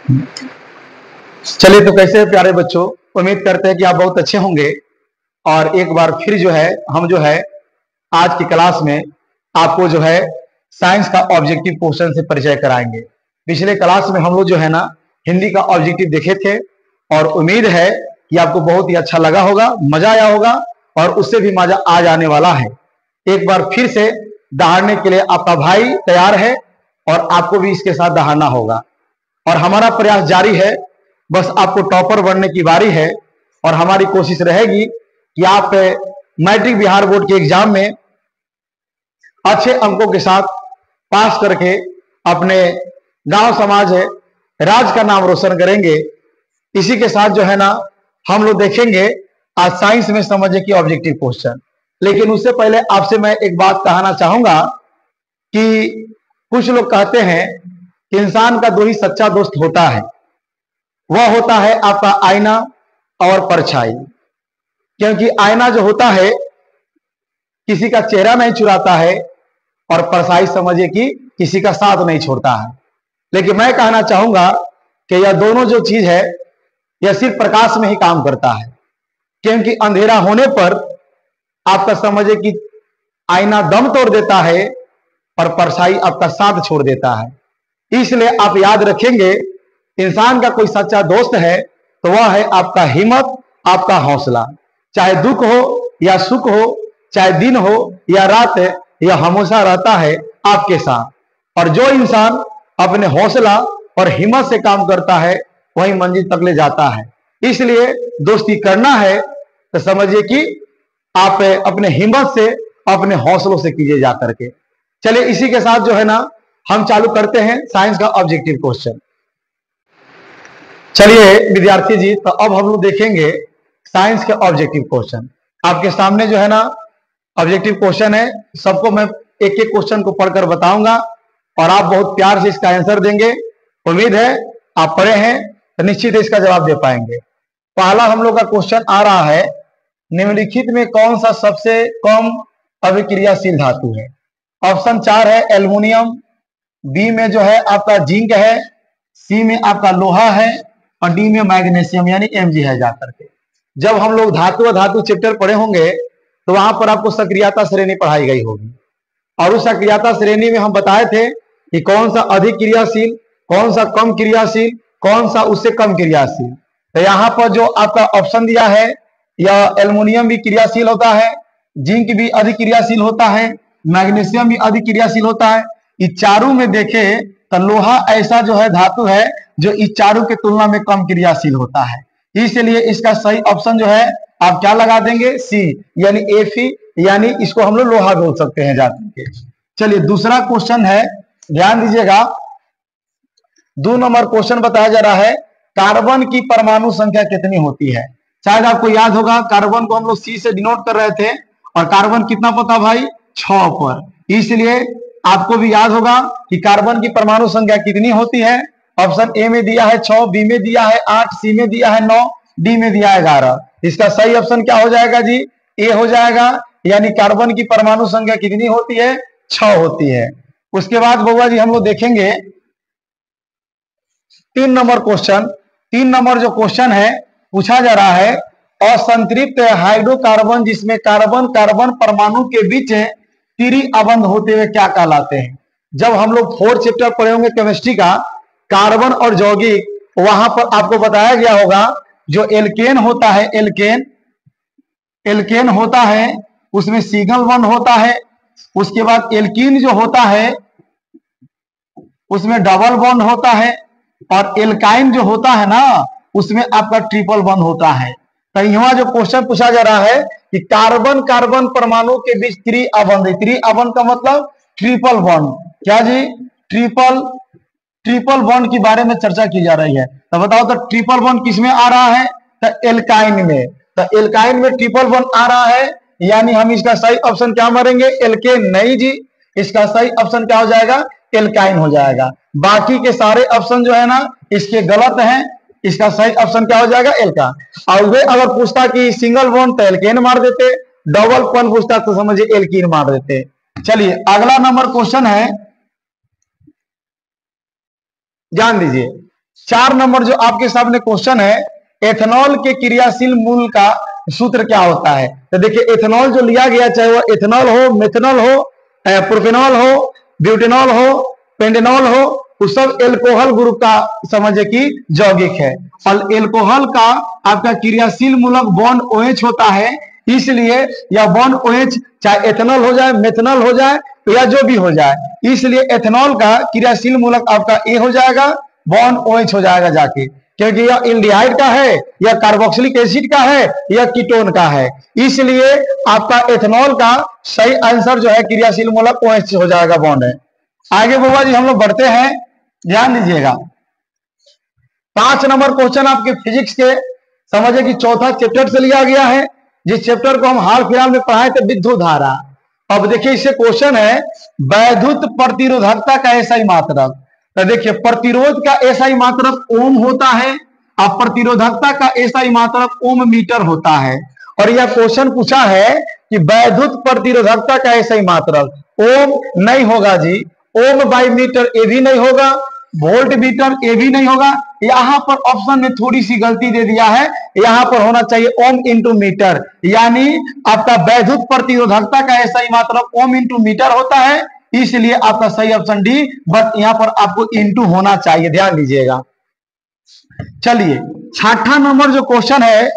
चलिए, तो कैसे हैं प्यारे बच्चों, उम्मीद करते हैं कि आप बहुत अच्छे होंगे। और एक बार फिर जो है हम जो है आज की क्लास में आपको जो है साइंस का ऑब्जेक्टिव क्वेश्चन से परिचय कराएंगे। पिछले क्लास में हम लोग जो है ना हिंदी का ऑब्जेक्टिव देखे थे और उम्मीद है कि आपको बहुत ही अच्छा लगा होगा, मजा आया होगा और उससे भी मजा आ जाने वाला है। एक बार फिर से दहाड़ने के लिए आपका भाई तैयार है और आपको भी इसके साथ दहाड़ना होगा और हमारा प्रयास जारी है। बस आपको टॉपर बनने की बारी है और हमारी कोशिश रहेगी कि आप मैट्रिक बिहार बोर्ड के एग्जाम में अच्छे अंकों के साथ पास करके अपने गांव समाज है राज्य का नाम रोशन करेंगे। इसी के साथ जो है ना हम लोग देखेंगे आज साइंस में समझे कि ऑब्जेक्टिव क्वेश्चन। लेकिन उससे पहले आपसे मैं एक बात कहना चाहूंगा कि कुछ लोग कहते हैं कि इंसान का दो ही सच्चा दोस्त होता है, वह होता है आपका आईना और परछाई। क्योंकि आईना जो होता है किसी का चेहरा नहीं चुराता है और परछाई समझिए कि किसी का साथ नहीं छोड़ता है। लेकिन मैं कहना चाहूंगा कि यह दोनों जो चीज है यह सिर्फ प्रकाश में ही काम करता है। क्योंकि अंधेरा होने पर आपका समझिए कि आईना दम तोड़ देता है और परछाई आपका साथ छोड़ देता है। इसलिए आप याद रखेंगे इंसान का कोई सच्चा दोस्त है तो वह है आपका हिम्मत, आपका हौसला। चाहे दुख हो या सुख हो, चाहे दिन हो या रात, यह हमेशा रहता है आपके साथ। और जो इंसान अपने हौसला और हिम्मत से काम करता है वही मंजिल तक ले जाता है। इसलिए दोस्ती करना है तो समझिए कि आप अपने हिम्मत से, अपने हौसलों से कीजिए जा करके। चलिए इसी के साथ जो है ना हम चालू करते हैं साइंस का ऑब्जेक्टिव क्वेश्चन। चलिए विद्यार्थी जी, तो अब हम लोग देखेंगे साइंस के ऑब्जेक्टिव क्वेश्चन। आपके सामने जो है ना ऑब्जेक्टिव क्वेश्चन है, सबको मैं एक एक क्वेश्चन को पढ़कर बताऊंगा और आप बहुत प्यार से इसका आंसर देंगे। उम्मीद है आप पढ़े हैं तो निश्चित इसका जवाब दे पाएंगे। पहला हम लोग का क्वेश्चन आ रहा है, निम्नलिखित में कौन सा सबसे कम अभिक्रियाशील धातु है? ऑप्शन 4 है एल्युमिनियम, बी में जो है आपका जिंक है, सी में आपका लोहा है और डी में मैग्नीशियम यानी Mg है जाकर के। जब हम लोग धातु धातु चैप्टर पढ़े होंगे तो वहां पर आपको सक्रियता श्रेणी पढ़ाई गई होगी और उस सक्रियता श्रेणी में हम बताए थे कि कौन सा अधिक क्रियाशील, कौन सा कम क्रियाशील, कौन सा उससे कम क्रियाशील। तो यहाँ पर जो आपका ऑप्शन दिया है यह एल्युमिनियम भी क्रियाशील होता है, जिंक भी अधिक क्रियाशील होता है, मैग्नीशियम भी अधिक क्रियाशील होता है। इस चारों में देखे तो लोहा ऐसा जो है धातु है जो इस चारों के तुलना में कम क्रियाशील होता है। इसलिए इसका सही ऑप्शन जो है आप क्या लगा देंगे? सी यानी Fe, यानी इसको हम लोग लोहा बोल सकते हैं जाकर के। चलिए दूसरा क्वेश्चन है, ध्यान दीजिएगा। 2 नंबर क्वेश्चन बताया जा रहा है, कार्बन की परमाणु संख्या कितनी होती है? शायद आपको याद होगा कार्बन को हम लोग सी से डिनोट कर रहे थे और कार्बन कितना पता भाई? 6 पर। इसलिए आपको भी याद होगा कि कार्बन की परमाणु संख्या कितनी होती है। ऑप्शन ए में दिया है 6, बी में दिया है 8, सी में दिया है 9, डी में दिया है 11। इसका सही ऑप्शन क्या हो जाएगा जी? ए हो जाएगा। यानी कार्बन की परमाणु संख्या कितनी होती है? 6 होती है। उसके बाद बउआ जी हम लोग देखेंगे 3 नंबर क्वेश्चन। 3 नंबर जो क्वेश्चन है पूछा जा रहा है, असंतृप्त हाइड्रोकार्बन जिसमें कार्बन कार्बन परमाणु के बीच त्रिअबंध होते हुए क्या कहलाते हैं? जब हम लोग 4th चैप्टर पढ़े होंगे केमिस्ट्री का, कार्बन और यौगिक, वहां पर आपको बताया गया होगा जो एल्केन होता है, एल्केन होता है उसमें सिंगल बॉन्ड होता है। उसके बाद एल्कीन जो होता है उसमें डबल बॉन्ड होता है और एल्काइन जो होता है ना उसमें आपका ट्रिपल बॉन्ड होता है। तो यहाँ जो क्वेश्चन पूछा जा रहा है कि कार्बन कार्बन परमाणु के बीच त्रिअबंध, त्रिअबंध का मतलब ट्रिपल बॉन्ड। क्या जी? ट्रिपल बॉन्ड के बारे में चर्चा की जा रही है। तो बताओ तो ट्रिपल बॉन्ड किसमें आ रहा है? तो एल्काइन में। तो एल्काइन में ट्रिपल बॉन्ड आ रहा है यानी हम इसका सही ऑप्शन क्या मारेंगे? एल्केन नहीं जी, इसका सही ऑप्शन क्या हो जाएगा? एल्काइन हो जाएगा। बाकी के सारे ऑप्शन जो है ना इसके गलत हैं। इसका सही ऑप्शन क्या हो जाएगा? एल्का। और वे अगर पूछता कि सिंगल बॉन्ड तो एल्केन मार देते, डबल बॉन्ड पूछता तो समझिए एल्कीन मार देते। चलिए अगला नंबर क्वेश्चन है, ध्यान दीजिए। 4 नंबर जो आपके सामने क्वेश्चन है, एथेनॉल के क्रियाशील मूल का सूत्र क्या होता है। तो देखिए एथेनॉल जो लिया गया, चाहे वो एथेनॉल हो, मेथनॉल हो, प्रोपेनॉल हो, ब्यूटेनॉल हो, पेंडेनॉल हो, वो सब एल्कोहल ग्रुप का समझे कि यौगिक है। और एल्कोहल का आपका क्रियाशील मूलक बॉन्ड OH होता है, इसलिए यह बॉन्ड OH चाहे एथेनॉल हो जाए, मेथनॉल हो जाए या जो भी हो जाए, इसलिए एथेनॉल का क्रियाशील मूलक आपका A हो जाएगा, बॉन्ड OH हो जाएगा जाके, क्योंकि यह एल्डिहाइड का है, या कार्बोक्सिलिक एसिड का है, या कीटोन का है, इसलिए आपका एथेनॉल का सही आंसर जो है क्रियाशील मूलक OH हो जाएगा, बॉन्ड है। आगे बुआ जी हम लोग बढ़ते हैं, ध्यान दीजिएगा। 5 नंबर क्वेश्चन आपके फिजिक्स के समझे कि चौथा चैप्टर से लिया गया है, जिस चैप्टर को हम हाल फिलहाल में पढ़ाए थे, विद्युत धारा। अब देखिए इससे क्वेश्चन है, वैद्युत प्रतिरोधकता का एसआई मात्रक। तो देखिए प्रतिरोध का एसआई मात्रक ओम होता है, और प्रतिरोधकता का एसआई मात्रक ओम मीटर होता है। और यह क्वेश्चन पूछा है कि वैद्युत प्रतिरोधकता का एसआई मात्रक ओम नहीं होगा जी, ओम बाई मीटर ये भी नहीं होगा, वोल्ट मीटर ये भी नहीं होगा। यहां पर ऑप्शन में थोड़ी सी गलती दे दिया है, यहां पर होना चाहिए ओम इंटू मीटर, यानी आपका वैद्युत प्रतिरोधकता का एसआई मात्रक ओम इंटू मीटर होता है, इसलिए आपका सही ऑप्शन डी, बट यहां पर आपको इंटू होना चाहिए, ध्यान दीजिएगा। चलिए 6ठा नंबर जो क्वेश्चन है,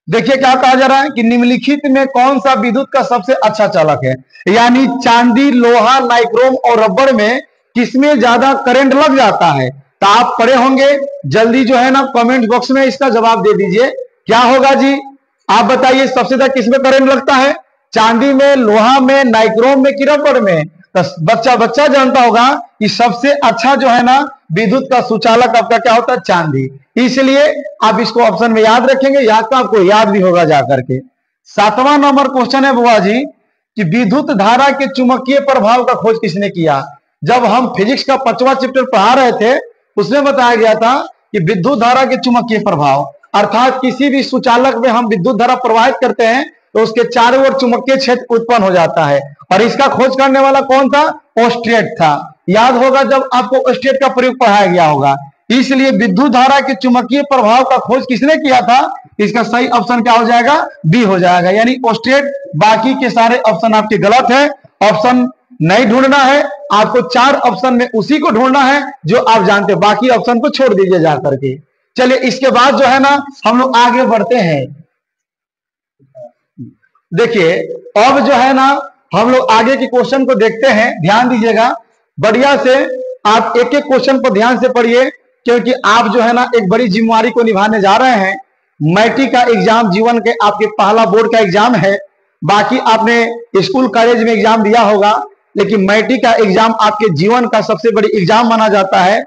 देखिए क्या कहा जा रहा है कि निम्नलिखित में कौन सा विद्युत का सबसे अच्छा चालक है, यानी चांदी, लोहा, नाइक्रोम और रबड़ में किसमें ज्यादा करंट लग जाता है। तो आप पढ़े होंगे, जल्दी जो है ना कमेंट बॉक्स में इसका जवाब दे दीजिए, क्या होगा जी, आप बताइए सबसे ज्यादा किसमें करंट लगता है, चांदी में, लोहा में, नाइक्रोम में कि रबड़ में। तो बच्चा जानता होगा कि सबसे अच्छा जो है ना विद्युत का सुचालक आपका क्या होता है, चांदी, इसलिए आप इसको ऑप्शन में याद रखेंगे, याद तो आपको याद भी होगा जाकर के। 7वां नंबर क्वेश्चन है बुआ जी कि विद्युत धारा के चुंबकीय प्रभाव का खोज किसने किया। जब हम फिजिक्स का 5वां चैप्टर पढ़ा रहे थे, उसमें बताया गया था कि विद्युत धारा के चुंबकीय प्रभाव, अर्थात किसी भी सुचालक में हम विद्युत धारा प्रवाहित करते हैं तो उसके चारों ओर चुंबकीय क्षेत्र उत्पन्न हो जाता है, और इसका खोज करने वाला कौन था, ओस्टेट था। याद होगा जब आपको ओस्टेट का प्रयोग पढ़ाया गया होगा, इसलिए विद्युत धारा के चुंबकीय प्रभाव का खोज किसने किया था, इसका सही ऑप्शन क्या हो जाएगा, बी हो जाएगा, यानी ओस्टेट। बाकी के सारे ऑप्शन आपके गलत है, ऑप्शन नहीं ढूंढना है आपको, 4 ऑप्शन में उसी को ढूंढना है जो आप जानते, बाकी ऑप्शन को छोड़ दीजिए जाकर के। चलिए इसके बाद जो है ना हम लोग आगे बढ़ते हैं। देखिए अब जो है ना हम लोग आगे के क्वेश्चन को देखते हैं, ध्यान दीजिएगा बढ़िया से, आप एक एक क्वेश्चन पर ध्यान से पढ़िए, क्योंकि आप जो है ना एक बड़ी जिम्मेवारी को निभाने जा रहे हैं। मैट्रिक का एग्जाम जीवन के आपके पहला बोर्ड का एग्जाम है, बाकी आपने स्कूल कॉलेज में एग्जाम दिया होगा, लेकिन मैट्रिक का एग्जाम आपके जीवन का सबसे बड़ी एग्जाम माना जाता है।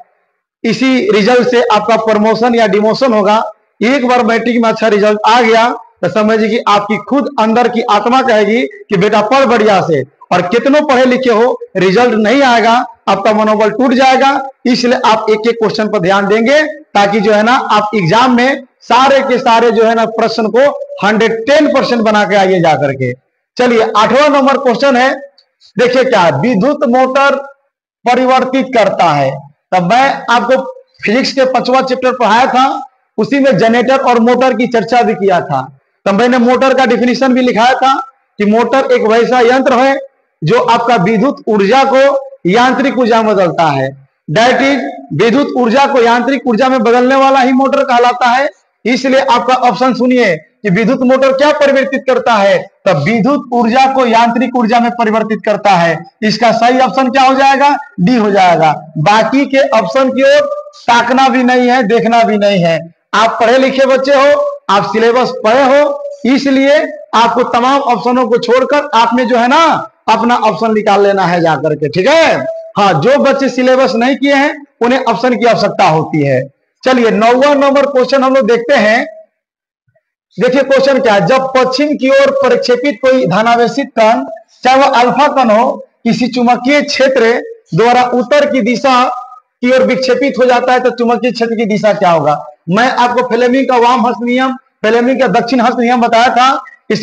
इसी रिजल्ट से आपका प्रमोशन या डिमोशन होगा। एक बार मैट्रिक में अच्छा रिजल्ट आ गया तो समझिए कि आपकी खुद अंदर की आत्मा कहेगी कि बेटा पढ़ बढ़िया से, और कितनों पढ़े लिखे हो रिजल्ट नहीं आएगा, आपका मनोबल टूट जाएगा। इसलिए आप एक एक क्वेश्चन पर ध्यान देंगे, ताकि जो है ना आप एग्जाम में सारे के सारे जो है ना प्रश्न को 110% बना के आइए जाकर के। चलिए 8वां नंबर क्वेश्चन है, देखिए क्या विद्युत मोटर परिवर्तित करता है। तब मैं आपको फिजिक्स के 5वां चैप्टर पढ़ाया था, उसी में जनरेटर और मोटर की चर्चा भी किया था। तब मैंने मोटर का डिफिनीशन भी लिखाया था कि मोटर एक वैसा यंत्र है जो आपका विद्युत ऊर्जा को यांत्रिक ऊर्जा में बदलता है। दैट इज विद्युत ऊर्जा को यांत्रिक ऊर्जा में बदलने वाला ही मोटर कहलाता है। इसलिए आपका ऑप्शन सुनिए कि विद्युत मोटर क्या परिवर्तित करता है, तब विद्युत ऊर्जा को यांत्रिक ऊर्जा में परिवर्तित करता है। इसका सही ऑप्शन क्या हो जाएगा, डी हो जाएगा। बाकी के ऑप्शन की ओर ताकना भी नहीं है, देखना भी नहीं है। आप पढ़े लिखे बच्चे हो, आप सिलेबस पढ़े हो, इसलिए आपको तमाम ऑप्शनों को छोड़कर आप में जो है ना अपना ऑप्शन निकाल लेना है जाकर के, ठीक है। हाँ, जो बच्चे सिलेबस नहीं किए हैं उन्हें ऑप्शन की आवश्यकता होती है। चलिए 9वां नंबर क्वेश्चन हम लोग देखते हैं। देखिए क्वेश्चन क्या है, जब पश्चिम की ओर प्रक्षेपित कोई धनावेशित कण, चाहे वह अल्फा कण हो, किसी चुंबकीय क्षेत्र द्वारा उत्तर की दिशा की ओर विक्षेपित हो जाता है, तो चुंबकीय क्षेत्र की दिशा क्या होगा। मैं आपको फ्लेमिंग का वाम हस्त नियम, फ्लेमिंग का दक्षिण हस्त नियम बताया था,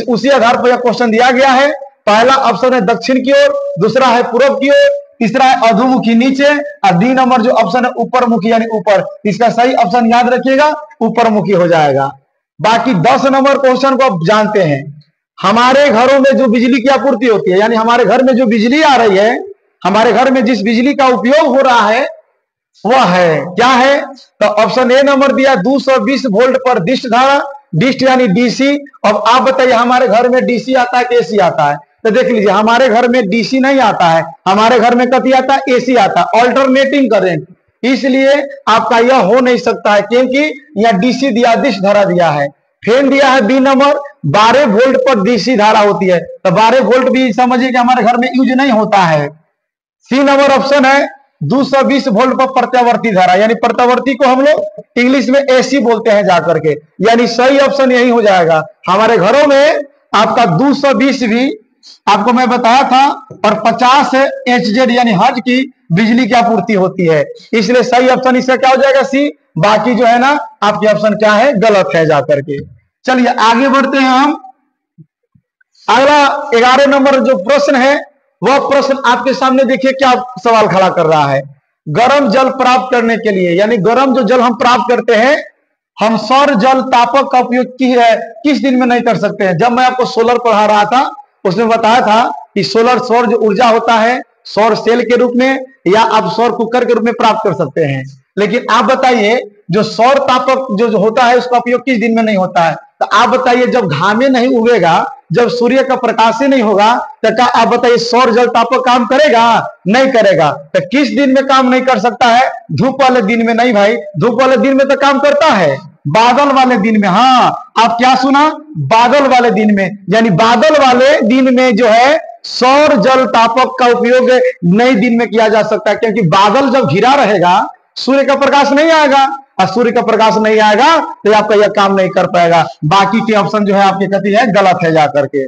उसी आधार पर यह क्वेश्चन दिया गया है। पहला ऑप्शन है दक्षिण की ओर, दूसरा है पूर्व की ओर, तीसरा है अधोमुखी नीचे, और डी नंबर जो ऑप्शन है ऊपर मुखी यानी ऊपर। इसका सही ऑप्शन याद रखिएगा ऊपर मुखी हो जाएगा। बाकी 10 नंबर क्वेश्चन को आप जानते हैं, हमारे घरों में जो बिजली की आपूर्ति होती है, यानी हमारे घर में जो बिजली आ रही है, हमारे घर में जिस बिजली का उपयोग हो रहा है वह है क्या है? तो ऑप्शन ए नंबर दिया 220 वोल्ट पर डिस्ट धारा, डिस्ट यानी डीसी। अब आप बताइए हमारे घर में डीसी आता है कि एसी आता है? तो देख लीजिए हमारे घर में डीसी नहीं आता है, हमारे घर में कथी आता है? एसी आता है, ऑल्टरनेटिंग करंट। इसलिए आपका यह हो नहीं सकता है क्योंकि यह डीसी दिया, डिस्ट धारा दिया है। फैन दिया है बी नंबर, 12 वोल्ट पर डीसी धारा होती है, तो 12 वोल्ट भी समझिए कि हमारे घर में यूज नहीं होता है। सी नंबर ऑप्शन है 220 वोल्ट पर प्रत्यावर्ती धारा, यानी प्रत्यावर्ती को हम लोग इंग्लिश में एसी बोलते हैं जाकर के, यानी सही ऑप्शन यही हो जाएगा। हमारे घरों में आपका 220 भी आपको मैं बताया था, और 50 HZ यानी हर्ट्ज की बिजली की आपूर्ति होती है, इसलिए सही ऑप्शन इसका क्या हो जाएगा? सी। बाकी जो है ना आपके ऑप्शन क्या है? गलत है जाकर के। चलिए आगे बढ़ते हैं हम। अगला 11 नंबर जो प्रश्न है वह प्रश्न आपके सामने देखिए क्या सवाल खड़ा कर रहा है। गर्म जल प्राप्त करने के लिए, यानी गर्म जो जल हम प्राप्त करते हैं, हम सौर जल तापक का उपयोग किस दिन में नहीं कर सकते हैं? जब मैं आपको सोलर पढ़ा रहा था उसमें बताया था कि सौर जो ऊर्जा होता है सौर सेल के रूप में या आप सौर कुकर के रूप में प्राप्त कर सकते हैं। लेकिन आप बताइए जो सौर तापक जो होता है उसका उपयोग किस दिन में नहीं होता है? तो आप बताइए जब घामे नहीं उगेगा, जब सूर्य का प्रकाश ही नहीं होगा, तो क्या आप बताइए सौर जल तापक काम करेगा? नहीं करेगा। तो किस दिन में काम नहीं कर सकता है? धूप वाले दिन में नहीं भाई, धूप वाले दिन में तो काम करता है, बादल वाले दिन में। हाँ आप क्या सुना? बादल वाले दिन में, यानी बादल वाले दिन में जो है सौर जल तापक का उपयोग नए दिन में किया जा सकता है, क्योंकि बादल जब घिरा रहेगा सूर्य का प्रकाश नहीं आएगा, और सूर्य का प्रकाश नहीं आएगा तो आपका यह काम नहीं कर पाएगा। बाकी के ऑप्शन जो है आपके कथी है? गलत है जाकर के।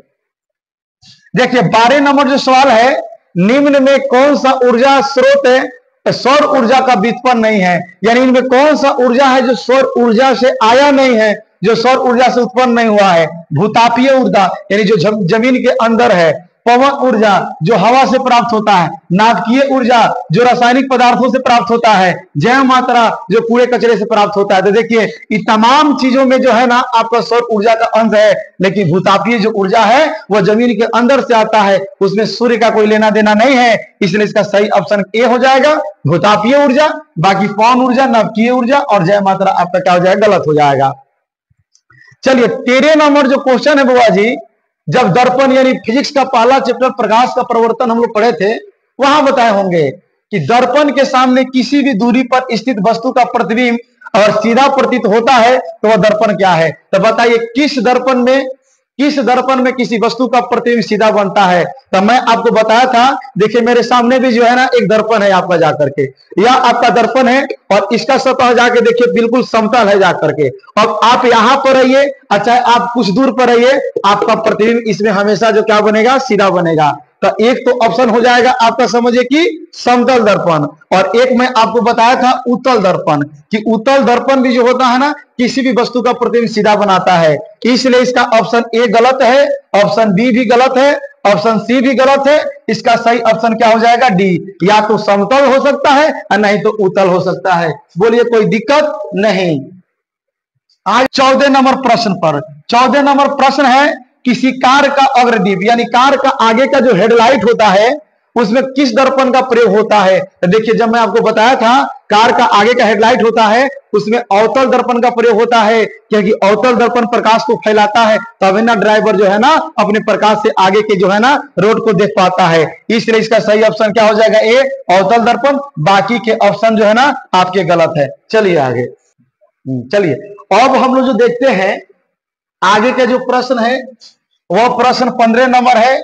देखिए 12 नंबर जो सवाल है, निम्न में कौन सा ऊर्जा स्रोत है सौर ऊर्जा का व्युत्पन्न नहीं है? यानी इनमें कौन सा ऊर्जा है जो सौर ऊर्जा से आया नहीं है, जो सौर ऊर्जा से उत्पन्न नहीं हुआ है? भूतापीय ऊर्जा यानी जो जमीन के अंदर है, पवन ऊर्जा जो हवा से प्राप्त होता है, नाभिकीय ऊर्जा जो रासायनिक पदार्थों से प्राप्त होता है, जैव मात्रा जो कूड़े कचरे से प्राप्त होता है। तो देखिए ये तमाम चीजों में जो है ना आपका सौर ऊर्जा का अंश है, लेकिन भूतापीय जो ऊर्जा है वह जमीन के अंदर से आता है, उसमें सूर्य का कोई लेना देना नहीं है, इसलिए इसका सही ऑप्शन ए हो जाएगा भूतापीय ऊर्जा। बाकी पवन ऊर्जा, नाभिकीय ऊर्जा और जैव मात्रा आपका क्या हो जाएगा? गलत हो जाएगा। चलिए 13 नंबर जो क्वेश्चन है बुआ जी, जब दर्पण यानी फिजिक्स का पहला चैप्टर प्रकाश का प्रवर्तन हम लोग पढ़े थे, वहां बताए होंगे कि दर्पण के सामने किसी भी दूरी पर स्थित वस्तु का प्रतिबिंब और सीधा प्रतीत होता है तो वह दर्पण क्या है? तो बताइए किस दर्पण में किसी वस्तु का प्रतिबिंब सीधा बनता है? तो मैं आपको बताया था, देखिए मेरे सामने भी जो है ना एक दर्पण है आपका जाकर के, यह आपका दर्पण है और इसका सतह जाके देखिए बिल्कुल समतल है जाकर के। अब आप यहां पर रहिए, अच्छा आप कुछ दूर पर रहिए, आपका प्रतिबिंब इसमें हमेशा जो क्या बनेगा? सीधा बनेगा। तो एक तो ऑप्शन हो जाएगा आपका समझिए कि समतल दर्पण, और एक मैं आपको बताया था उत्तल दर्पण, कि उत्तल दर्पण भी जो होता है ना किसी भी वस्तु का प्रतिबिंब सीधा बनाता है, इसलिए इसका ऑप्शन ए गलत है, ऑप्शन बी भी गलत है, ऑप्शन सी भी गलत है। इसका सही ऑप्शन क्या हो जाएगा? डी। या तो समतल हो सकता है और नहीं तो उत्तल हो सकता है। बोलिए कोई दिक्कत नहीं। आज 14 नंबर प्रश्न पर 14 नंबर प्रश्न है, किसी कार का अग्रदीप यानी कार का आगे का जो हेडलाइट होता है उसमें किस दर्पण का प्रयोग होता है? तो देखिए जब मैं आपको बताया था कार का आगे का हेडलाइट होता है उसमें अवतल दर्पण का प्रयोग होता है, क्योंकि अवतल दर्पण प्रकाश को फैलाता है, तभी ना ड्राइवर जो है ना अपने प्रकाश से आगे के जो है ना रोड को देख पाता है। इसलिए इसका सही ऑप्शन क्या हो जाएगा? ए अवतल दर्पण। बाकी के ऑप्शन जो है ना आपके गलत है। चलिए आगे। चलिए अब हम लोग जो देखते हैं आगे का जो प्रश्न है वह प्रश्न 15 नंबर है।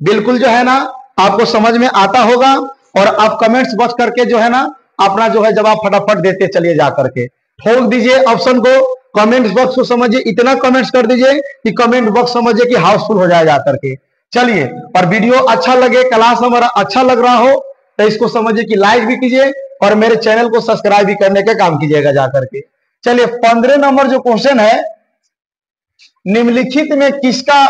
बिल्कुल जो है ना आपको समझ में आता होगा, और आप कमेंट्स बॉक्स करके जो है ना अपना जो है जवाब फटाफट देते चलिए जा करके। ठोक दीजिए ऑप्शन को, कमेंट्स बॉक्स को समझिए, इतना कमेंट्स कर दीजिए कि कमेंट बॉक्स समझिए कि हाउसफुल हो जाए जा करके। चलिए, और वीडियो अच्छा लगे, क्लास हमारा अच्छा लग रहा हो तो इसको समझिए कि लाइक भी कीजिए और मेरे चैनल को सब्सक्राइब भी करने का काम कीजिएगा जा करके। चलिए 15 नंबर जो क्वेश्चन है, निम्नलिखित में किसका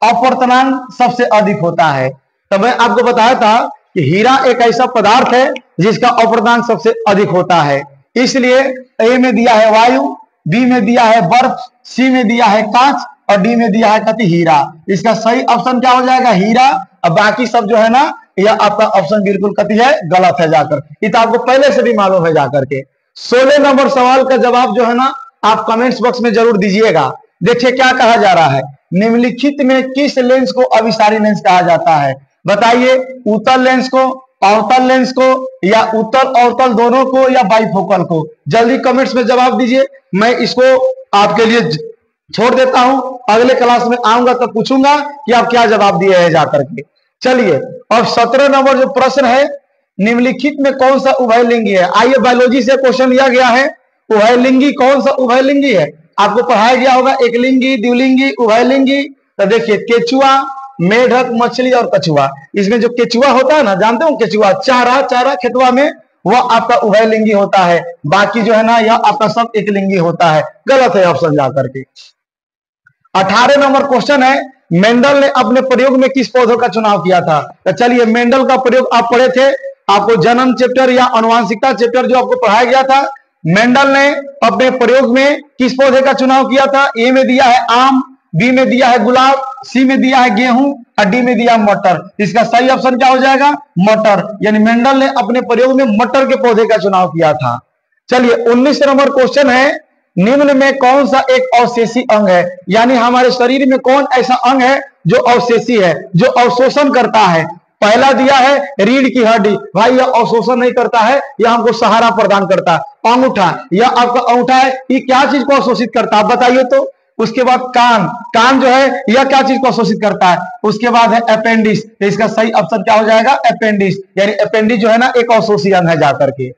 अपवर्तनांक सबसे अधिक होता है? तो मैं आपको बताया था कि हीरा एक ऐसा पदार्थ है जिसका अपर्दान सबसे अधिक होता है। इसलिए ए में दिया है वायु, बी में दिया है बर्फ, सी में दिया है कांच और डी में दिया है कति हीरा। इसका सही ऑप्शन क्या हो जाएगा? हीरा। और बाकी सब जो है ना, यह आपका ऑप्शन बिल्कुल कति है, गलत है जाकर। ये तो आपको पहले से भी मालूम है जाकर के। 16 नंबर सवाल का जवाब जो है ना, आप कमेंट्स बॉक्स में जरूर दीजिएगा। देखिए क्या कहा जा रहा है, निम्नलिखित में किस लेंस को अभिसारी लेंस कहा जाता है? बताइए, उत्तल लेंस को, अवतल लेंस को, या उत्तल अवतल दोनों को, या बाइफोकल को? जल्दी कमेंट्स में जवाब दीजिए। मैं इसको आपके लिए छोड़ देता हूं, अगले क्लास में आऊंगा तो पूछूंगा कि आप क्या जवाब दिए हैं जाकर के। चलिए, अब 17 नंबर जो प्रश्न है, निम्नलिखित में कौन सा उभयलिंगी है? आइए, बायोलॉजी से क्वेश्चन लिया गया है। उभयलिंगी कौन सा उभयलिंगी है? आपको पढ़ाया गया होगा एकलिंगी, द्विलिंगी, उभयलिंगी। तो देखिए, केचुआ, मेढक, मछली और कछुआ। इसमें जो केचुआ होता है ना, जानते हो केचुआ, चारा चारा खेतवा में, वह आपका उभयलिंगी होता है। बाकी जो है ना, यह आपका सब एकलिंगी होता है। गलत है ऑप्शन जाकर के। 18 नंबर क्वेश्चन है, मेंडल ने अपने प्रयोग में किस पौधों का चुनाव किया था? तो चलिए, मेंडल का प्रयोग आप पढ़े थे, आपको जन्म चैप्टर या आनुवांशिकता चैप्टर जो आपको पढ़ाया गया था। मेंडल ने अपने प्रयोग में किस पौधे का चुनाव किया था? ए में दिया है आम, बी में दिया है गुलाब, सी में दिया है गेहूं और डी में दिया मटर। इसका सही ऑप्शन क्या हो जाएगा? मटर। यानी मेंडल ने अपने प्रयोग में मटर के पौधे का चुनाव किया था। चलिए, 19 नंबर क्वेश्चन है, निम्न में कौन सा एक अवशेषी अंग है? यानी हमारे शरीर में कौन ऐसा अंग है जो अवशेषी है, जो अवशोषण करता है? पहला दिया है रीढ़ की हड्डी, भाई यह अवशोषण नहीं करता है, यह हमको सहारा प्रदान करता है। अंगूठा, यह आपका अंगूठा है, ये क्या चीज को अवशोषित करता है बताइए तो? उसके बाद कान, कान जो है यह क्या चीज को अवशोषित करता है? उसके बाद है अपेंडिक्स। तो इसका सही ऑप्शन क्या हो जाएगा? अपेंडिक्स। यानी अपेंडिक्स जो है ना, एक अवशोषी अंग है जाकर के।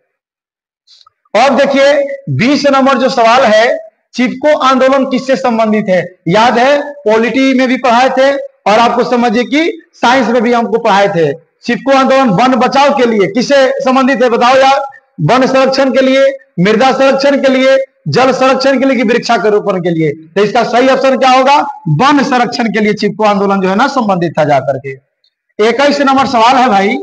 और देखिए, 20 नंबर जो सवाल है, चिपको आंदोलन किससे संबंधित है? याद है, पॉलिटी में भी पढ़ाए थे और आपको समझिए कि साइंस में भी हमको पढ़ाए थे। चिपको आंदोलन वन बचाव के लिए किससे संबंधित है बताओ यार? वन संरक्षण के लिए, मृदा संरक्षण के लिए, जल संरक्षण के लिए कि वृक्षारोपण के लिए? तो इसका सही ऑप्शन क्या होगा? वन संरक्षण के लिए चिपको आंदोलन जो है ना संबंधित था जाकर के। 21 नंबर सवाल है भाई,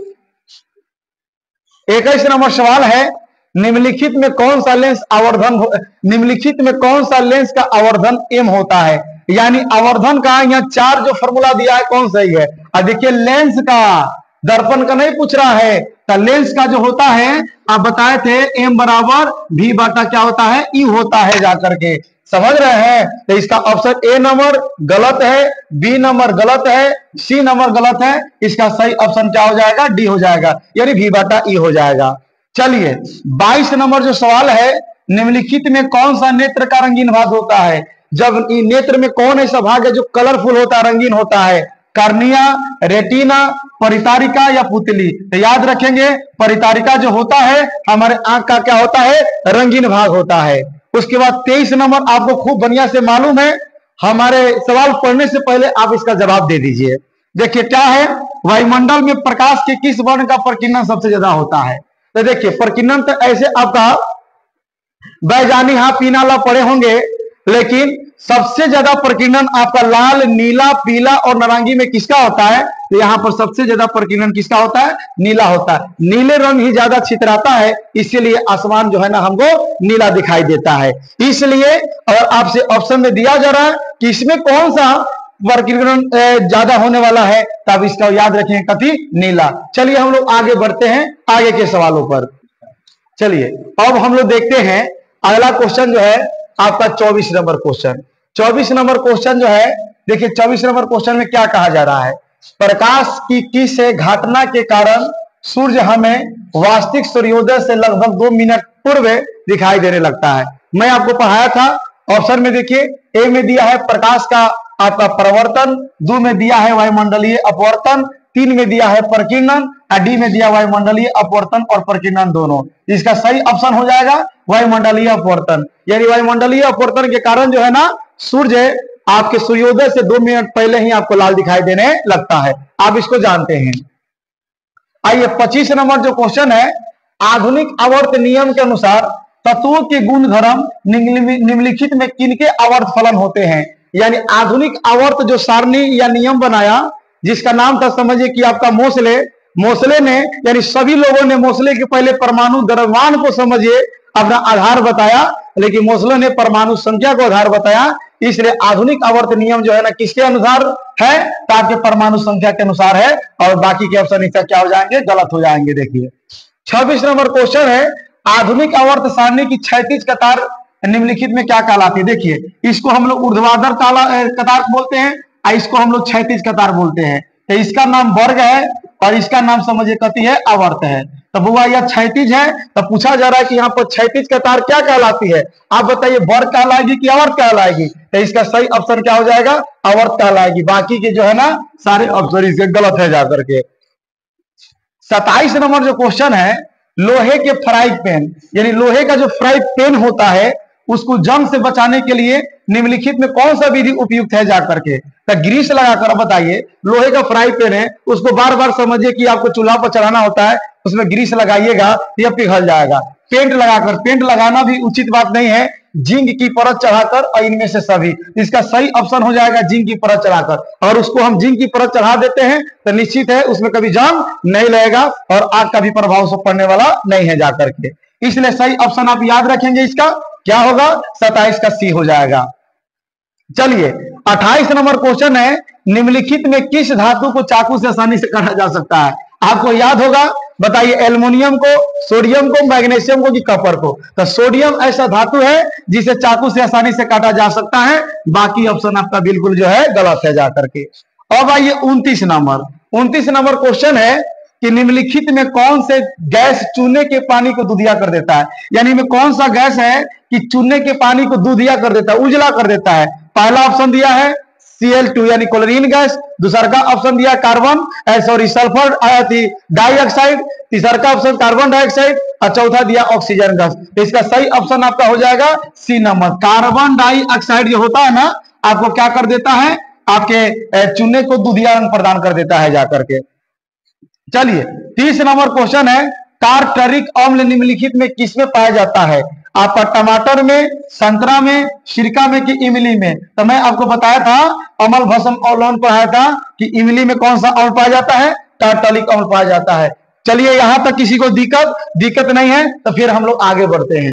21 नंबर सवाल है, निम्नलिखित में कौन सा लेंस आवर्धन, निम्नलिखित में कौन सा लेंस का आवर्धन एम होता है? यानी आवर्धन का यहाँ 4 जो फॉर्मूला दिया है कौन सही है? अब देखिए, लेंस का, दर्पण का नहीं पूछ रहा है, तो लेंस का जो होता है आप बताए थे एम बराबर भी बटा क्या होता है? ई होता है जाकर के। समझ रहे हैं? तो इसका ऑप्शन ए नंबर गलत है, बी नंबर गलत है, सी नंबर गलत है। इसका सही ऑप्शन क्या हो जाएगा? डी हो जाएगा, यानी भी बटा ई हो जाएगा। चलिए, 22 नंबर जो सवाल है, निम्नलिखित में कौन सा नेत्र का रंगीन भाग होता है? जब नेत्र में कौन ऐसा भाग है जो कलरफुल होता है, रंगीन होता है? कार्निया, रेटिना, परितारिका या पुतली? तो याद रखेंगे, परितारिका जो होता है हमारे आंख का क्या होता है? रंगीन भाग होता है। उसके बाद 23 नंबर आपको खूब बढ़िया से मालूम है, हमारे सवाल पढ़ने से पहले आप इसका जवाब दे दीजिए। देखिए क्या है, वायुमंडल में प्रकाश के किस वर्ण का प्रकीर्णन सबसे ज्यादा होता है? तो देखिए, प्रकीर्णन तो ऐसे आपका बैजानी हाँ पीना ला पड़े होंगे, लेकिन सबसे ज्यादा प्रकीर्णन आपका लाल, नीला, पीला और नारंगी में किसका होता है? तो यहाँ पर सबसे ज्यादा प्रकीर्णन किसका होता है? नीला होता है। नीले रंग ही ज्यादा छितराता है, इसीलिए आसमान जो है ना हमको नीला दिखाई देता है। इसलिए और आपसे ऑप्शन में दिया जा रहा है कि इसमें कौन सा प्रकीर्णन ज्यादा होने वाला है, तब इसका याद रखें कथी? नीला। चलिए हम लोग आगे बढ़ते हैं आगे के सवालों पर। चलिए अब हम लोग देखते हैं अगला क्वेश्चन जो है आपका 24 नंबर क्वेश्चन। 24 नंबर क्वेश्चन जो है, देखिए 24 नंबर क्वेश्चन में क्या कहा जा रहा है? प्रकाश की किस घटना के कारण सूर्य हमें वास्तविक सूर्योदय से लगभग 2 मिनट पूर्व दिखाई देने लगता है? मैं आपको पढ़ाया था। ऑप्शन में देखिए, ए में दिया है प्रकाश का आपका परिवर्तन, 2 में दिया है वायुमंडलीय अपवर्तन, 3 में दिया है प्रकीर्णन और डी में दिया वायुमंडलीय अपवर्तन और प्रकीर्णन दोनों। इसका सही ऑप्शन हो जाएगा वायुमंडलीय अपवर्तन। यानी वायुमंडलीय अपवर्तन के कारण जो है ना सूर्य आपके सूर्योदय से 2 मिनट पहले ही आपको लाल दिखाई देने लगता है। आप इसको जानते हैं। आइए 25 नंबर जो क्वेश्चन है, आधुनिक आवर्त नियम के अनुसार तत्वों के गुण धर्म निम्नलिखित में किनके आवर्त फलन होते हैं? यानी आधुनिक आवर्त जो सारणी या नियम बनाया, जिसका नाम था समझिए कि आपका मोसले, मोसले ने यानी सभी लोगों ने मोसले के पहले परमाणु द्रव्यमान को समझिए अपना आधार बताया, लेकिन मोसले ने परमाणु संख्या को आधार बताया। इसलिए आधुनिक आवर्त नियम जो है ना किसके अनुसार है, तो आपके परमाणु संख्या के अनुसार है, और बाकी के ऑप्शन इसका क्या हो जाएंगे, गलत हो जाएंगे। देखिए 26 नंबर क्वेश्चन है, आधुनिक आवर्त सारणी की क्षैतिज कतार निम्नलिखित में क्या कहलाती है। देखिए इसको हम लोग ऊर्ध्वाधर कतार बोलते हैं और इसको हम लोग क्षैतिज कतार बोलते हैं। तो इसका नाम वर्ग है और इसका नाम समझिए कति है, आवर्त है। तो बुआ यह क्षैतिज है, तो पूछा जा रहा है कि यहाँ पर क्षैतिज कतार क्या कहलाती है, आप बताइए वर्ग कहलाएगी कि आवर्त कहलाएगी। तो इसका सही ऑप्शन क्या हो जाएगा, आवर्त कहलाएगी। बाकी के जो है ना सारे ऑप्शन इसके गलत है जाकर के। 27 नंबर जो क्वेश्चन है, लोहे के फ्राई पैन यानी लोहे का जो फ्राई पैन होता है उसको जंग से बचाने के लिए निम्नलिखित में कौन सा विधि उपयुक्त है जाकर के। तो ग्रीस लगाकर बताइए, लोहे का फ्राई पैन है उसको बार बार समझिए कि आपको चूल्हा पर चढ़ाना होता है, उसमें ग्रीस लगाइएगा यह पिघल जाएगा। पेंट लगाकर, पेंट लगाना भी उचित बात नहीं है, जिंक की परत चढ़ाकर और इनमें से सभी। इसका सही ऑप्शन हो जाएगा जिंक की परत चढ़ाकर, और उसको हम जिंक की परत चढ़ा देते हैं तो निश्चित है उसमें कभी जंग नहीं लगेगा और आग का भी प्रभाव सब पड़ने वाला नहीं है जाकर के। इसलिए सही ऑप्शन आप याद रखेंगे, इसका क्या होगा, 27 का सी हो जाएगा। चलिए 28 नंबर क्वेश्चन है, निम्नलिखित में किस धातु को चाकू से आसानी से काटा जा सकता है। आपको याद होगा, बताइए एल्युमिनियम को, सोडियम को, मैग्नीशियम को कि कॉपर को। तो सोडियम ऐसा धातु है जिसे चाकू से आसानी से काटा जा सकता है, बाकी ऑप्शन आपका बिल्कुल जो है गलत है जाकर के। अब आइए 29 नंबर क्वेश्चन है कि निम्नलिखित में कौन से गैस चूने के पानी को दूधिया कर देता है। यानी में कौन सा गैस है कि चूने के पानी को दूधिया कर देता है, उजला कर देता है। पहला ऑप्शन दिया है Cl2 यानी क्लोरीन गैस, दूसरा का ऑप्शन दिया कार्बन सल्फर डाइऑक्साइड, तीसरा का ऑप्शन कार्बन डाइऑक्साइड और चौथा दिया ऑक्सीजन गैस। तो इसका सही ऑप्शन आपका हो जाएगा सी नंबर, कार्बन डाइऑक्साइड जो होता है ना आपको क्या कर देता है, आपके चूने को दूधिया रंग प्रदान कर देता है जाकर के। चलिए 30 नंबर क्वेश्चन है, टार्टरिक अम्ल निम्नलिखित में किसमें पाया जाता है। आपका टमाटर में, संतरा में, सिरका में कि इमली में। तो मैं आपको बताया था अम्ल भस्म अवलोन पढ़ाया था कि इमली में कौन सा अम्ल पाया जाता है, टार्टरिक अम्ल पाया जाता है। चलिए यहां तक किसी को दिक्कत नहीं है, तो फिर हम लोग आगे बढ़ते हैं।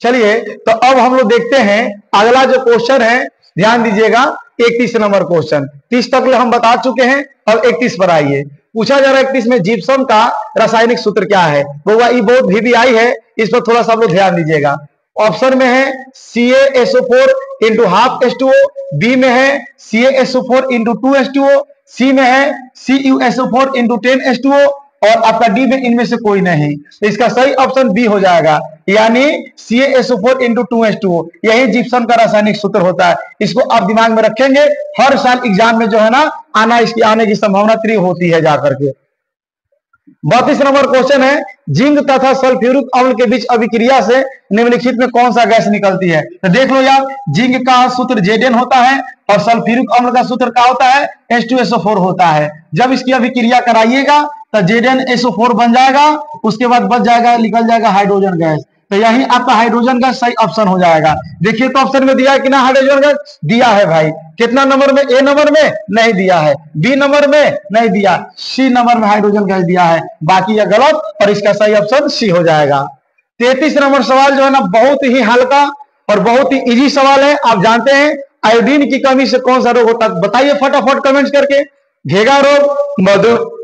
चलिए तो अब हम लोग देखते हैं अगला जो क्वेश्चन है, ध्यान दीजिएगा 31 नंबर क्वेश्चन। 30 तक हम बता चुके हैं, अब 31 पर आइए। पूछा जा रहा है 31 में जिप्सम का रासायनिक सूत्र क्या है। वो बहुत VBI है, इस पर थोड़ा सा आप लोग ध्यान दीजिएगा। ऑप्शन में है CaSO4 × ½ H2O, बी में है CaSO4 × 2 H2O, सी में है CuSO4 × 10 H2O और आपका डी में इनमें से कोई नहीं। तो इसका सही ऑप्शन बी हो जाएगा, यानी CaSO4 × 2 H2O यही जिप्सम का रासायनिक सूत्र होता है। इसको आप दिमाग में रखेंगे, हर साल एग्जाम में जो है ना इसकी आने की संभावना 3 होती है जाकर के। 32 नंबर क्वेश्चन है, जिंक तथा सल्फ्यूरिक अम्ल के बीच अभिक्रिया से निम्नलिखित में कौन सा गैस निकलती है। तो देख लो यार, जिंक का सूत्र Zn होता है और सल्फ्यूरिक अम्ल का सूत्र क्या होता है, H2SO4 होता है। जब इसकी अभिक्रिया कराइएगा तो ZnSO4 बन जाएगा, उसके बाद बच जाएगा, निकल जाएगा हाइड्रोजन गैस। तो यही आपका हाइड्रोजन गैस सही ऑप्शन हो जाएगा। देखिए तो ऑप्शन में दिया है कि ना हाइड्रोजन गैस, दिया है भाई। कितना नंबर में, ए नंबर में नहीं दिया है, बी नंबर में नहीं दिया, सी नंबर में हाइड्रोजन गैस दिया है, बाकी यह गलत और इसका सही ऑप्शन सी हो जाएगा। 33 नंबर सवाल जो है ना बहुत ही हल्का और बहुत ही इजी सवाल है। आप जानते हैं आयोडीन की कमी से कौन सा रोग होता है, बताइए फटाफट कमेंट्स करके। घेगा रोग,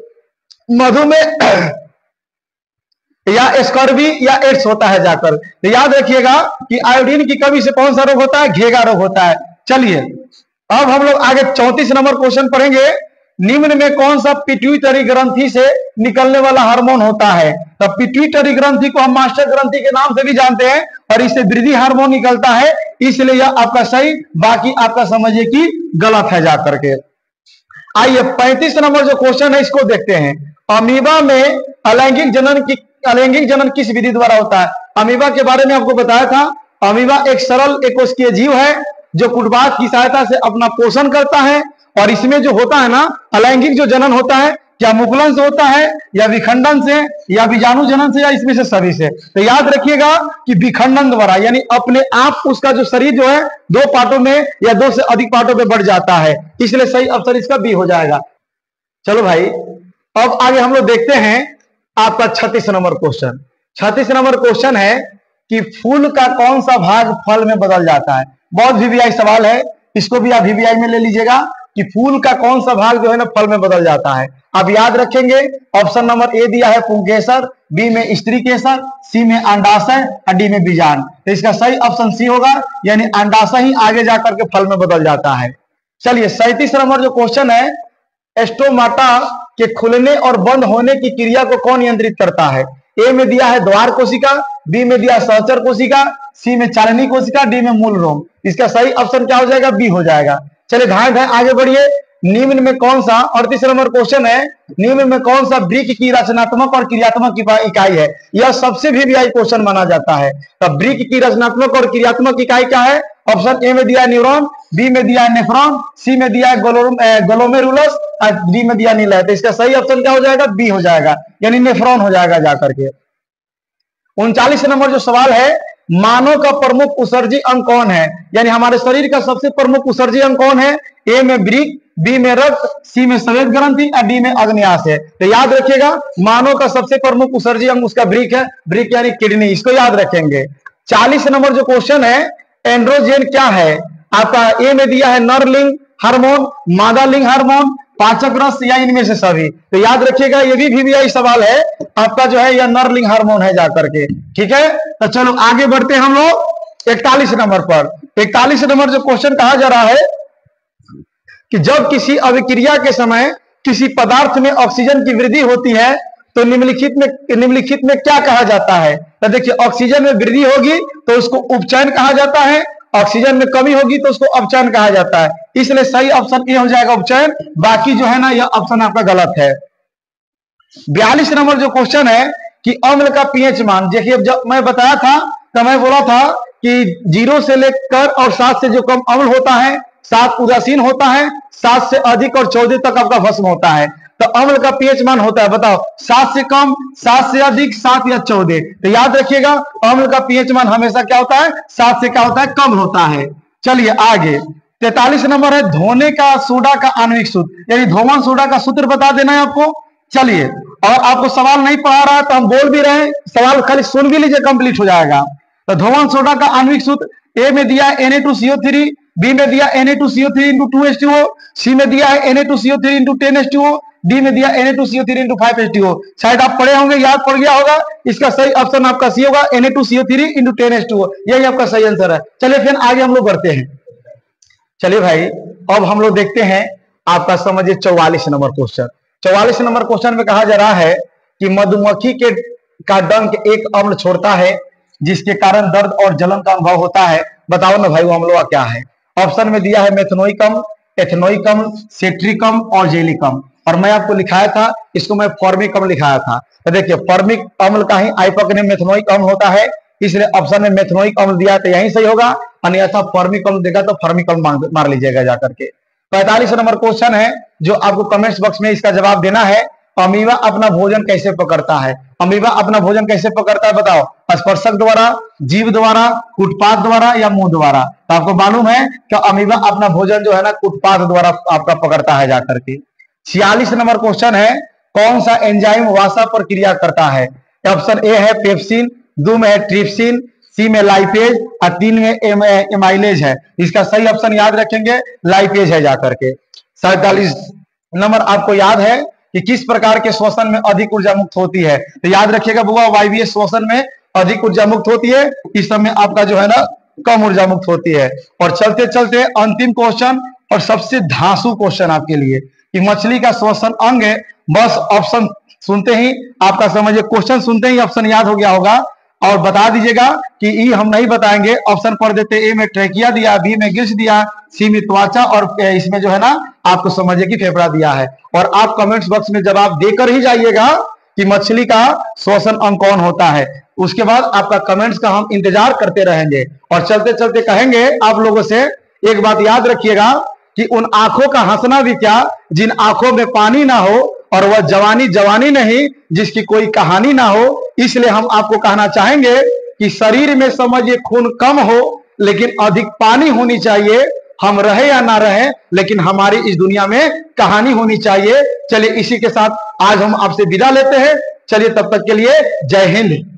मधुमेह या स्कर्वी या एड्स होता है जाकर। तो याद रखिएगा कि आयोडीन की कमी से कौन सा रोग होता है, घेगा रोग होता है। चलिए अब हम लोग आगे 34 नंबर क्वेश्चन पढ़ेंगे, निम्न में कौन सा पिट्यूटरी ग्रंथि से निकलने वाला हार्मोन होता है। तो पिट्यूटरी ग्रंथि को हम मास्टर ग्रंथि के नाम से भी जानते हैं और इससे वृद्धि हार्मोन निकलता है, इसलिए यह आपका सही, बाकी आपका समझिए कि गलत है जाकर के। आइए 35 नंबर जो क्वेश्चन है इसको देखते हैं। अमीबा में अलैंगिक जनन किस विधि द्वारा होता है। अमीबा के बारे में आपको बताया था, अमीबा एक सरल एकोष्कीय जीव है जो कुटबात की सहायता से अपना पोषण करता है और इसमें जो होता है ना अलैंगिक जो जनन होता है, क्या मुकुलन से होता है या विखंडन से या बीजाणु जनन से या इसमें से सभी से। तो याद रखिएगा कि विखंडन द्वारा, यानी अपने आप उसका जो शरीर जो है 2 पार्टों में या 2 से अधिक पार्टों में बढ़ जाता है, इसलिए सही ऑप्शन इसका बी हो जाएगा। चलो भाई अब आगे हम लोग देखते हैं आपका 36 नंबर क्वेश्चन। 36 नंबर क्वेश्चन है कि फूल का कौन सा भाग फल में बदल जाता है। बहुत वीवीआई सवाल है, इसको भी आप वीवीआई में ले लीजिएगा कि फूल का कौन सा भाग जो है ना फल में बदल जाता है। आप याद रखेंगे, ऑप्शन नंबर ए दिया है पुंकेसर, बी में स्त्री केसर, सी में अंडाशय और डी में बीजांड। तो इसका सही ऑप्शन सी होगा, यानी अंडाशय ही आगे जाकर के फल में बदल जाता है। चलिए 37 नंबर जो क्वेश्चन है, एस्टोमाटा के खुलने और बंद होने की क्रिया को कौन नियंत्रित करता है। ए में दिया है द्वार कोशिका, बी में दिया सहचर कोशिका, सी में चालनी कोशिका, डी में मूल रोम। इसका सही ऑप्शन क्या हो जाएगा, बी हो जाएगा। चलिए धाए आगे बढ़िए। निम्न में कौन सा, 38 नंबर क्वेश्चन है, निम्न में कौन सा वृक्क की रचनात्मक और क्रियात्मक इकाई है। यह सबसे भी क्वेश्चन माना जाता है। तो वृक्क की रचनात्मक और क्रियात्मक इकाई क्या है। ऑप्शन ए में दिया है न्यूरॉन, बी में दिया है नेफ्रॉन, सी में दिया है ग्लोमेरुलस और डी में दिया नीला है। तो इसका सही ऑप्शन क्या हो जाएगा, बी हो जाएगा, यानी नेफ्रॉन हो जाएगा जाकर के। 39 नंबर जो सवाल है, मानव का प्रमुख उत्सर्जी अंग कौन है, यानी हमारे शरीर का सबसे प्रमुख उत्सर्जी अंग कौन है। ए में वृक्क, बी में रक्त, सी में श्वेत ग्रंथि और डी में अग्न्यास है। तो याद रखिएगा, मानव का सबसे प्रमुख उत्सर्जी अंग उसका वृक्क है, वृक्क यानी किडनी, इसको याद रखेंगे। 40 नंबर जो क्वेश्चन है, एंड्रोजन क्या है आपका। ए में दिया है नरलिंग हार्मोन, मादा लिंग हार्मोन, पाचक रस या इनमें से सभी। तो याद रखिएगा, ये भी वीवीआई सवाल है आपका जो है, यह नरलिंग हार्मोन है जाकर के। ठीक है, तो चलो आगे बढ़ते हैं हम लोग 41 नंबर पर। 41 नंबर जो क्वेश्चन कहा जा रहा है कि जब किसी अभिक्रिया के समय किसी पदार्थ में ऑक्सीजन की वृद्धि होती है तो निम्नलिखित में क्या कहा जाता है। तो देखिए, ऑक्सीजन में वृद्धि होगी तो उसको उपचयन कहा जाता है, ऑक्सीजन में कमी होगी तो उसको अपचयन कहा जाता है। इसलिए सही ऑप्शन ए हो जाएगा उपचयन, बाकी जो है ना यह ऑप्शन आपका गलत है। 42 नंबर जो क्वेश्चन है कि अम्ल का पीएच मान। देखिए, जब मैं बताया था तो मैं बोला था कि 0 से लेकर और 7 से जो कम अम्ल होता है, 7 उदासीन होता है, 7 से अधिक और 14 तक आपका भस्म होता है। तो अम्ल का पीएच मान होता है, बताओ 7 से कम, 7 से अधिक, 7 या 14। तो याद रखिएगा, अम्ल का पीएच मान हमेशा क्या होता है, 7 से क्या होता है, कम होता है। चलिए आगे 43 नंबर है, धोने का सोडा का आणविक सूत्र, यानी धोवन सोडा का सूत्र बता देना है आपको। चलिए, और आपको सवाल नहीं पढ़ा रहा तो हम बोल भी रहे हैं, सवाल खाली सुन भी लीजिए, कंप्लीट हो जाएगा। तो धोवन सोडा का आणविक सूत्र, ए में दिया है Na2CO3, बी में दिया Na2CO3 × 2H2O, सी में दिया है Na2CO3 × 10H2O, डी में दिया Na2CO3 × 5H2O। शायद आप पढ़े होंगे, याद पड़ गया होगा। इसका सही ऑप्शन आपका सी होगा, Na2CO3 × 10H2O, यही आपका सही आंसर है। चलिए फिर आगे हम लोग बढ़ते हैं। चलिए भाई, अब हम लोग देखते हैं आपका समझिए 44 नंबर क्वेश्चन। 44 नंबर क्वेश्चन में कहा जा रहा है कि मधुमक्खी का डंक एक अम्ल छोड़ता है जिसके कारण दर्द और जलन का अनुभव होता है। बताओ ना भाई, वो अम्ल क्या है। ऑप्शन में दिया है मेथनोइक अम्ल, एथनोइक अम्ल, सेट्रिक अम्ल और जेलिक अम्ल। और मैं आपको लिखाया था, इसको मैं फॉर्मिक अम्ल लिखाया था। तो देखिए, फॉर्मिक अम्ल का ही आइपोक्नेम मेथनोइक अम्ल होता है, इसलिए ऑप्शन में मेथनोइक अम्ल दिया तो यही सही होगा, अन्यथा फॉर्मिक अम्ल देगा तो फॉर्मिक अम्ल मार लीजिएगा जाकर के। 45 नंबर क्वेश्चन है जो आपको कमेंट्स बॉक्स में इसका जवाब देना है। अमीबा अपना भोजन कैसे पकड़ता है। अमीबा अपना भोजन कैसे पकड़ता है बताओ। स्पर्शक द्वारा, जीभ द्वारा, कुटपाथ द्वारा या मुंह द्वारा। तो आपको मालूम है कि अमीबा अपना भोजन जो है ना कुटपाथ द्वारा आपका पकड़ता है जाकर के। 46 नंबर क्वेश्चन है, कौन सा एंजाइम वसा पर क्रिया करता है। ऑप्शन ए है पेप्सिन, 2 में है ट्रिप्सिन, सी में लाइपेज और 3 में एमाइलेज है। इसका सही ऑप्शन याद रखेंगे, लाइपेज है जाकर के। 47 नंबर आपको याद है कि किस प्रकार के श्वसन में अधिक ऊर्जा मुक्त होती है। तो याद रखिएगा बुआ, वायवीय श्वसन में अधिक ऊर्जा मुक्त होती है, इस समय आपका जो है ना कम ऊर्जा मुक्त होती है। और चलते चलते अंतिम क्वेश्चन और सबसे धांसू क्वेश्चन आपके लिए कि मछली का श्वसन अंग है। बस ऑप्शन सुनते ही आपका समझिए, क्वेश्चन सुनते ही ऑप्शन याद हो गया होगा और बता दीजिएगा कि ई हम नहीं बताएंगे। ऑप्शन पढ़ देते, ए में ट्रेकिया दिया, बी में गिल्स दिया, सी में त्वचा और इसमें जो है ना आपको समझिए कि फेफड़ा दिया है। और आप कमेंट्स बॉक्स में जवाब देकर ही जाइएगा कि मछली का श्वसन अंग कौन होता है। उसके बाद आपका कमेंट्स का हम इंतजार करते रहेंगे। और चलते चलते कहेंगे आप लोगों से, एक बात याद रखिएगा कि उन आंखों का हंसना भी क्या जिन आंखों में पानी ना हो, और वह जवानी जवानी नहीं जिसकी कोई कहानी ना हो। इसलिए हम आपको कहना चाहेंगे कि शरीर में समझिए खून कम हो लेकिन अधिक पानी होनी चाहिए, हम रहे या ना रहे, लेकिन हमारी इस दुनिया में कहानी होनी चाहिए। चलिए इसी के साथ आज हम आपसे विदा लेते हैं। चलिए तब तक के लिए जय हिंद।